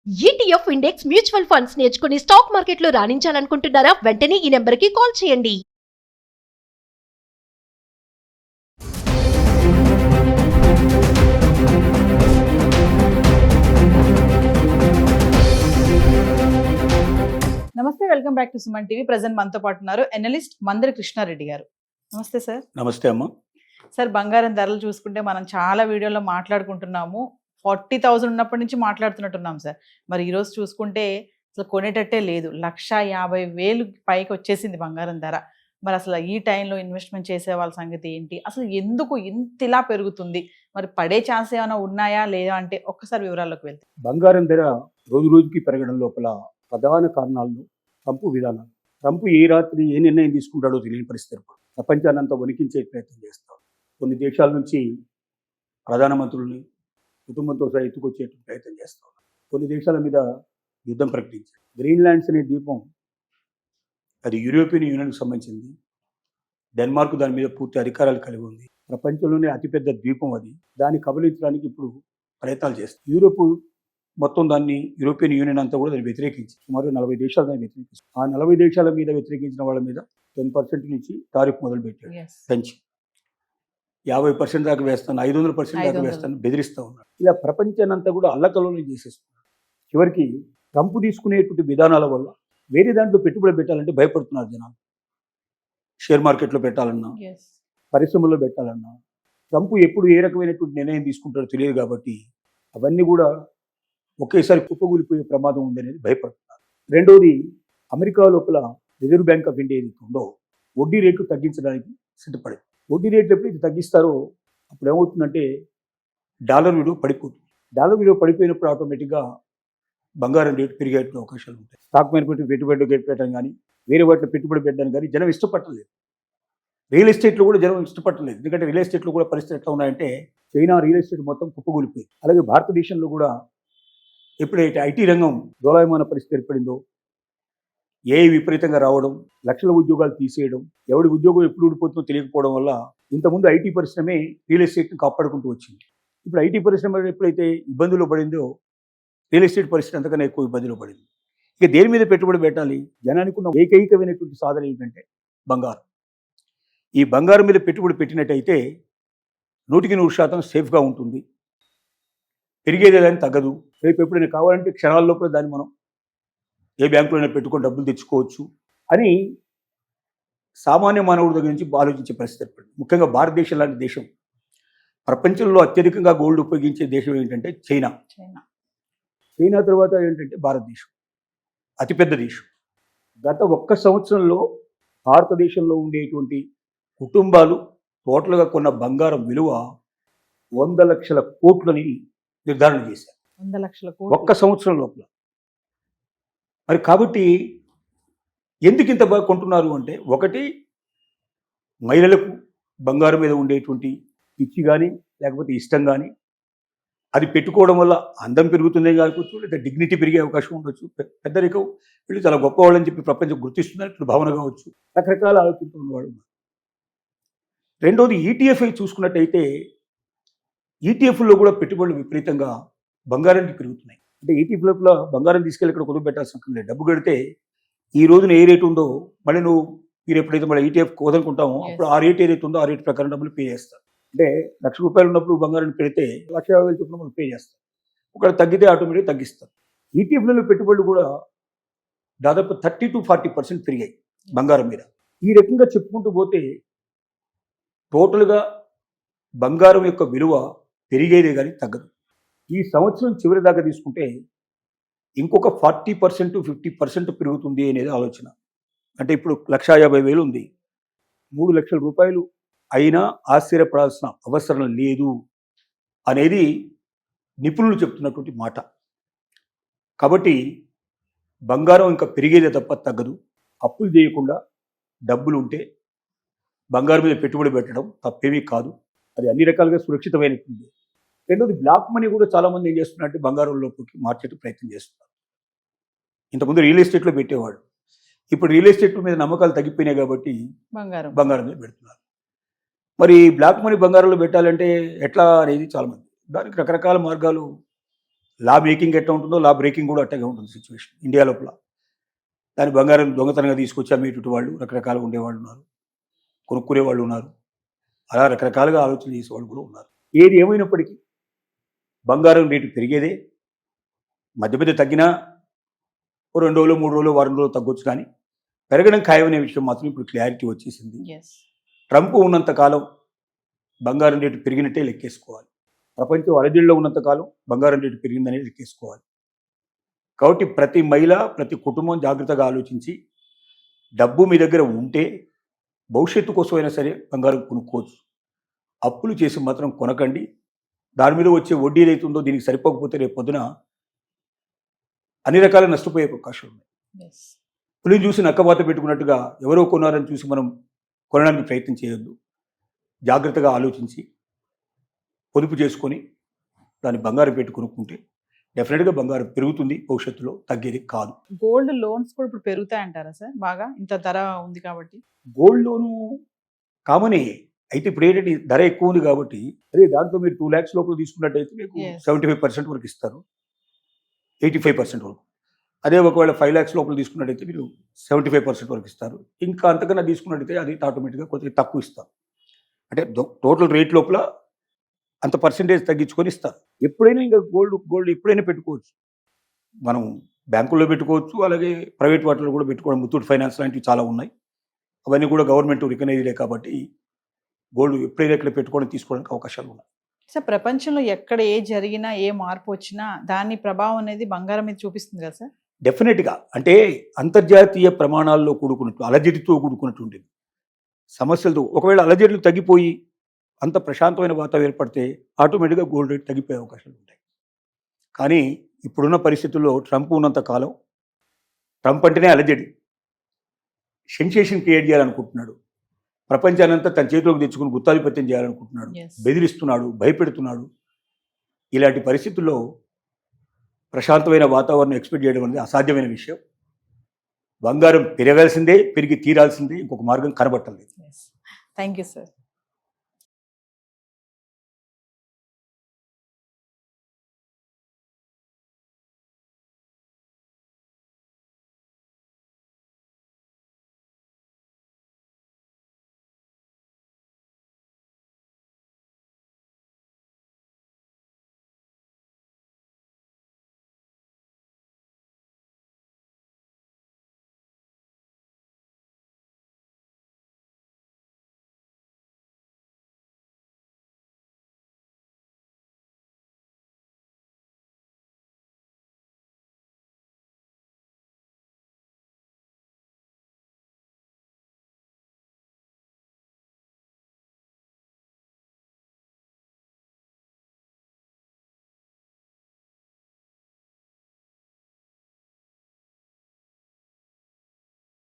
ETF index mutual funds నేర్చుకుని stock మార్కెట్లో రాణించాలనుకుంటున్నారా? వెంటనే ఈ నెంబర్కి కాల్ చేయండి. నమస్తే, welcome back to Suman TV. Present మనతో పాటు ఉన్నారు ఎనలిస్ట్ మందరి కృష్ణారెడ్డి గారు. నమస్తే సార్. నమస్తే అమ్మ. సార్, బంగారం ధరలు చూసుకుంటే మనం చాలా వీడియోలో మాట్లాడుకుంటున్నాము. 40,000 ఉన్నప్పటి నుంచి మాట్లాడుతున్నట్టున్నాం సార్. మరి ఈరోజు చూసుకుంటే అసలు కొనేటట్టే లేదు. 1,50,000 పైకి వచ్చేసింది బంగారం ధర. మరి అసలు ఈ టైంలో ఇన్వెస్ట్మెంట్ చేసే వాళ్ళ సంగతి ఏంటి? అసలు ఎందుకు ఇంతలా పెరుగుతుంది? మరి పడే ఛాన్స్ ఏమైనా ఉన్నాయా లేదా అంటే ఒక్కసారి వివరాల్లోకి వెళ్తే. బంగారం ధర రోజు రోజుకి పెరగడం లోపల ప్రధాన కారణాలు ట్రంప్ విధానాలు. ట్రంప్ ఏ రాత్రి ఏ నిర్ణయం తీసుకుంటాడో తెలియని పరిస్థితి. ప్రపంచాన్ని అంతా వణికించే ప్రయత్నం చేస్తాడు. కొన్ని దేశాల నుంచి ప్రధానమంత్రుల్ని కుటుంబంతో సహా ఎత్తుకొచ్చే ప్రయత్నం చేస్తాడు. కొన్ని దేశాల మీద యుద్ధం ప్రకటించాడు. గ్రీన్లాండ్స్ అనే ద్వీపం అది యూరోపియన్ యూనియన్కి సంబంధించింది. డెన్మార్క్ దాని మీద పూర్తి అధికారాలు కలిగి ఉంది. ప్రపంచంలోనే అతిపెద్ద ద్వీపం అది. దాన్ని కబలించడానికి ఇప్పుడు ప్రయత్నాలు చేస్తుంది. యూరోప్ మొత్తం దాన్ని యూరోపియన్ యూనియన్ అంతా కూడా దాన్ని వ్యతిరేకించి సుమారు 40 దేశాలు దాన్ని వ్యతిరేకిస్తుంది. ఆ 40 దేశాల మీద వ్యతిరేకించిన వాళ్ళ మీద 10% నుంచి టారిఫ్ మొదలుపెట్టాడు. పెంచి 50% దాకా వేస్తాను, 500% దాకా వేస్తాను బెదిరిస్తూ ఉన్నాడు. ఇలా ప్రపంచాన్ని అంతా కూడా అల్లకల్లోనే చేసేస్తున్నాడు. చివరికి ట్రంప్ తీసుకునేటువంటి విధానాల వల్ల వేరే దాంట్లో పెట్టుబడి పెట్టాలంటే భయపడుతున్నారు జనాలు. షేర్ మార్కెట్లో పెట్టాలన్నా, పరిశ్రమల్లో పెట్టాలన్నా ట్రంప్ ఎప్పుడు ఏ రకమైనటువంటి నిర్ణయం తీసుకుంటాడో తెలియదు కాబట్టి అవన్నీ కూడా ఒకేసారి కుప్పగూలిపోయే ప్రమాదం ఉందనేది భయపడుతున్నారు. రెండోది, అమెరికా లోపల రిజర్వ్ బ్యాంక్ ఆఫ్ ఇండియా ఏదైతే ఉందో వడ్డీ రేట్లు తగ్గించడానికి సిద్ధపడింది. వడ్డీ రేట్లు ఎప్పుడైతే తగ్గిస్తారో అప్పుడు ఏమవుతుందంటే డాలర్ విలువ పడిపోతుంది. డాలర్ విలువ పడిపోయినప్పుడు ఆటోమేటిక్గా బంగారం రేటు పెరిగే అవకాశాలు ఉంటాయి. స్టాక్ మార్కెట్ పెట్టుబడి పెట్టడం కానీ వేరే వాటిలో పెట్టుబడి పెట్టడం కానీ జనం ఇష్టపడలేదు. రియల్ ఎస్టేట్లో కూడా జనం ఇష్టపడలేదు. ఎందుకంటే రియల్ ఎస్టేట్లో కూడా పరిస్థితి ఎట్లా ఉన్నాయంటే చైనా రియల్ ఎస్టేట్ మొత్తం కుప్పగూలిపోయింది. అలాగే భారతదేశంలో కూడా ఎప్పుడైతే ఐటీ రంగం దోలాయమాన పరిస్థితి ఏర్పడిందో, ఏఐ విపరీతంగా రావడం, లక్షల ఉద్యోగాలు తీసేయడం, ఎవడి ఉద్యోగం ఎప్పుడు ఊడిపోతుందో తెలియకపోవడం వల్ల ఇంతకుముందు ఐటీ పరిశ్రమే రియల్ ఎస్టేట్ని కాపాడుకుంటూ వచ్చింది. ఇప్పుడు ఐటీ పరిశ్రమ ఎప్పుడైతే ఇబ్బందులు పడిందో రియల్ ఎస్టేట్ పరిస్థితి అంతకన్నా ఎక్కువ ఇబ్బందులు పడింది. ఇక దేని మీద పెట్టుబడి పెట్టాలి? జనానికి ఉన్న ఏకైకమైనటువంటి సాధన ఏంటంటే బంగారం. ఈ బంగారం మీద పెట్టుబడి పెట్టినట్టయితే 100% సేఫ్గా ఉంటుంది, పెరిగేదే కానీ తగ్గదు. రేపు ఎప్పుడైనా కావాలంటే క్షణాల లోపల దాన్ని మనం ఏ బ్యాంకులోనే పెట్టుకొని డబ్బులు తెచ్చుకోవచ్చు అని సామాన్య మానవుడి దగ్గర నుంచి ఆలోచించే పరిస్థితి ఏర్పడింది. ముఖ్యంగా భారతదేశం లాంటి దేశం, ప్రపంచంలో అత్యధికంగా గోల్డ్ ఉపయోగించే దేశం ఏంటంటే చైనా. చైనా తర్వాత ఏంటంటే భారతదేశం అతిపెద్ద దేశం. గత 1 సంవత్సరంలో భారతదేశంలో ఉండేటువంటి కుటుంబాలు టోటల్గా కొన్న బంగారం విలువ 100 లక్షల కోట్లని నిర్ధారణ చేశారు. 100 లక్షల కోట్లు 1 సంవత్సరం లోపల. మరి కాబట్టి ఎందుకు ఇంత బాగా కొంటున్నారు అంటే, ఒకటి మహిళలకు బంగారం మీద ఉండేటువంటి పిచ్చి కానీ లేకపోతే ఇష్టం కానీ, అది పెట్టుకోవడం వల్ల అందం పెరుగుతుందే కావచ్చు, లేదా డిగ్నిటీ పెరిగే అవకాశం ఉండొచ్చు, పెద్దరికం వీళ్ళు చాలా గొప్పవాళ్ళని చెప్పి ప్రపంచం గుర్తిస్తున్నట్లు భావన కావచ్చు, రకరకాల ఆలోచనతో ఉన్నవాడు. రెండోది, ఈటీఎఫ్ఐ చూసుకున్నట్టయితే ఈటీఎఫ్లో కూడా పెట్టుబడులు విపరీతంగా బంగారానికి పెరుగుతున్నాయి. అంటే ఈటీఎఫ్ లోపల బంగారం తీసుకెళ్ళి ఇక్కడ కుదురు పెట్టాల్సిన లేదు. డబ్బు కడితే ఈ రోజున ఏ రేటు ఉందో మళ్ళీ మీరు ఎప్పుడైతే మళ్ళీ ఈటీఎఫ్ వదులుకుంటామో అప్పుడు ఆ రేట్ ఏదైతే ఉందో ఆ రేటు ప్రకారం డబ్బులు పే చేస్తారు. అంటే ₹1,00,000 ఉన్నప్పుడు బంగారం పెడితే 1,50,000 చొప్పున మనం పే చేస్తాం. ఒకవేళ తగ్గితే ఆటోమేటిక్గా తగ్గిస్తారు. ఈటీఎఫ్లలో పెట్టుబడులు కూడా దాదాపు 30 to 40% పెరిగాయి బంగారం మీద. ఈ రకంగా చెప్పుకుంటూ పోతే టోటల్గా బంగారం యొక్క విలువ పెరిగేదే కానీ తగ్గదు. ఈ సంవత్సరం చివరి దాకా తీసుకుంటే ఇంకొక 40% to 50% పెరుగుతుంది అనేది ఆలోచన. అంటే ఇప్పుడు 1,50,000 ఉంది, 3 లక్షల రూపాయలు అయినా ఆశ్చర్యపడాల్సిన అవసరం లేదు అనేది నిపుణులు చెప్తున్నటువంటి మాట. కాబట్టి బంగారం ఇంకా పెరిగేదే తప్ప తగ్గదు. అప్పులు చేయకుండా డబ్బులు ఉంటే బంగారం మీద పెట్టుబడి పెట్టడం తప్పేమీ కాదు. అది అన్ని రకాలుగా సురక్షితమైనటువంటి. రెండోది, బ్లాక్ మనీ కూడా చాలామంది ఏం చేస్తున్నారంటే బంగారంలోకి మార్కెట్ ప్రయత్నం చేస్తున్నారు. ఇంతకుముందు రియల్ ఎస్టేట్లో పెట్టేవాడు, ఇప్పుడు రియల్ ఎస్టేట్ మీద నమ్మకాలు తగ్గిపోయినాయి కాబట్టి బంగారం మీద పెడుతున్నారు. మరి బ్లాక్ మనీ బంగారంలో పెట్టాలంటే ఎట్లా అనేది చాలామంది, దానికి రకరకాల మార్గాలు లా మేకింగ్ ఎట్లా ఉంటుందో లా బ్రేకింగ్ కూడా అట్టగా ఉంటుంది సిచ్యువేషన్ ఇండియా లోపల. దాని బంగారం దొంగతనంగా తీసుకొచ్చి అమ్మేటువంటి వాళ్ళు రకరకాలుగా ఉండేవాళ్ళు ఉన్నారు, కొనుక్కునే వాళ్ళు ఉన్నారు, అలా రకరకాలుగా ఆలోచన చేసేవాళ్ళు కూడా ఉన్నారు. ఏది ఏమైనప్పటికీ బంగారం రేటు పెరిగేదే, మధ్య మధ్య తగ్గినా 2 రోజులు 3 రోజులు వారం రోజులు తగ్గొచ్చు, కానీ పెరగడం ఖాయమనే విషయం మాత్రం ఇప్పుడు క్లారిటీ వచ్చేసింది. ఎస్. ట్రంప్ ఉన్నంత కాలం బంగారం రేటు పెరిగినట్టే లెక్కేసుకోవాలి. ప్రపంచం అలజడిలో ఉన్నంత కాలం బంగారం రేటు పెరిగిందనే లెక్కేసుకోవాలి. కాబట్టి ప్రతి మహిళ ప్రతి కుటుంబం జాగ్రత్తగా ఆలోచించి డబ్బు మీ దగ్గర ఉంటే భవిష్యత్తు కోసమైనా సరే బంగారం కొనుక్కోవచ్చు. అప్పులు చేసి మాత్రం కొనకండి. దాని మీద వచ్చే వడ్డీ ఏదైతుందో దీనికి సరిపోకపోతే రేపు పొద్దున అన్ని రకాల నష్టపోయే అవకాశాలు ఉన్నాయి. ఎస్. పులిని చూసి నక్కవాత పెట్టుకున్నట్టుగా ఎవరో కొన్నారని చూసి మనం కొనడానికి ప్రయత్నం చేయొద్దు. జాగ్రత్తగా ఆలోచించి పొదుపు చేసుకొని దాన్ని బంగారం పెట్టి కొనుక్కుంటే డెఫినెట్గా బంగారం పెరుగుతుంది, భవిష్యత్తులో తగ్గేది కాదు. గోల్డ్ లోన్స్ కూడా ఇప్పుడు పెరుగుతాయంటారా సార్? బాగా ఇంత ధర ఉంది కాబట్టి. గోల్డ్ లోను కామనే, అయితే ఇప్పుడు ఏంటంటే ధర ఎక్కువ ఉంది కాబట్టి అదే దాంట్లో మీరు 2 lakhs లోపల తీసుకున్నట్టయితే మీకు Yes. 75% వరకు ఇస్తారు, 85% వరకు. అదే ఒకవేళ 5 lakhs లోపల తీసుకున్నట్టయితే మీరు 75% వరకు ఇస్తారు. ఇంకా అంతకన్నా తీసుకున్నట్టయితే అది ఆటోమేటిక్గా కొద్దిగా తక్కువ ఇస్తారు. అంటే టోటల్ రేట్ లోపల అంత పర్సెంటేజ్ తగ్గించుకొని ఇస్తారు. ఎప్పుడైనా ఇంకా గోల్డ్ ఎప్పుడైనా పెట్టుకోవచ్చు. మనం బ్యాంకుల్లో పెట్టుకోవచ్చు, అలాగే ప్రైవేట్ వాటిలో కూడా పెట్టుకోవడం. ముత్తూట్ ఫైనాన్స్ లాంటివి చాలా ఉన్నాయి, అవన్నీ కూడా గవర్నమెంట్ రికగ్నైజ్లే కాబట్టి గోల్డ్ ఎప్పుడైనా ఇక్కడ పెట్టుకోవడం తీసుకోవడానికి అవకాశాలు ఉన్నాయి. సార్, ప్రపంచంలో ఎక్కడ ఏ జరిగినా ఏ మార్పు వచ్చినా దాని ప్రభావం అనేది బంగారం మీద చూపిస్తుంది కదా సార్? డెఫినెట్గా, అంటే అంతర్జాతీయ ప్రమాణాల్లో కూడుకున్నట్టు అలజడితో కూడుకున్నట్టు సమస్యలతో ఒకవేళ అలజడులు తగ్గిపోయి అంత ప్రశాంతమైన వాతావరణం ఏర్పడితే ఆటోమేటిక్గా గోల్డ్ రేట్ తగ్గిపోయే అవకాశాలు ఉంటాయి. కానీ ఇప్పుడున్న పరిస్థితుల్లో ట్రంప్ ఉన్నంత కాలం, ట్రంప్ అంటేనే అలజడి, సెన్సేషన్ క్రియేట్ చేయాలనుకుంటున్నాడు, ప్రపంచానంతా తన చేతిలోకి తెచ్చుకుని గుత్తాధిపత్యం చేయాలనుకుంటున్నాడు, Yes. బెదిరిస్తున్నాడు, భయపెడుతున్నాడు. ఇలాంటి పరిస్థితుల్లో ప్రశాంతమైన వాతావరణం ఎక్స్పెక్ట్ చేయడం అనేది అసాధ్యమైన విషయం. బంగారం పెరగాల్సిందే, పెరిగి తీరాల్సిందే, ఇంకొక మార్గం కనబట్టలేదు. Thank you sir.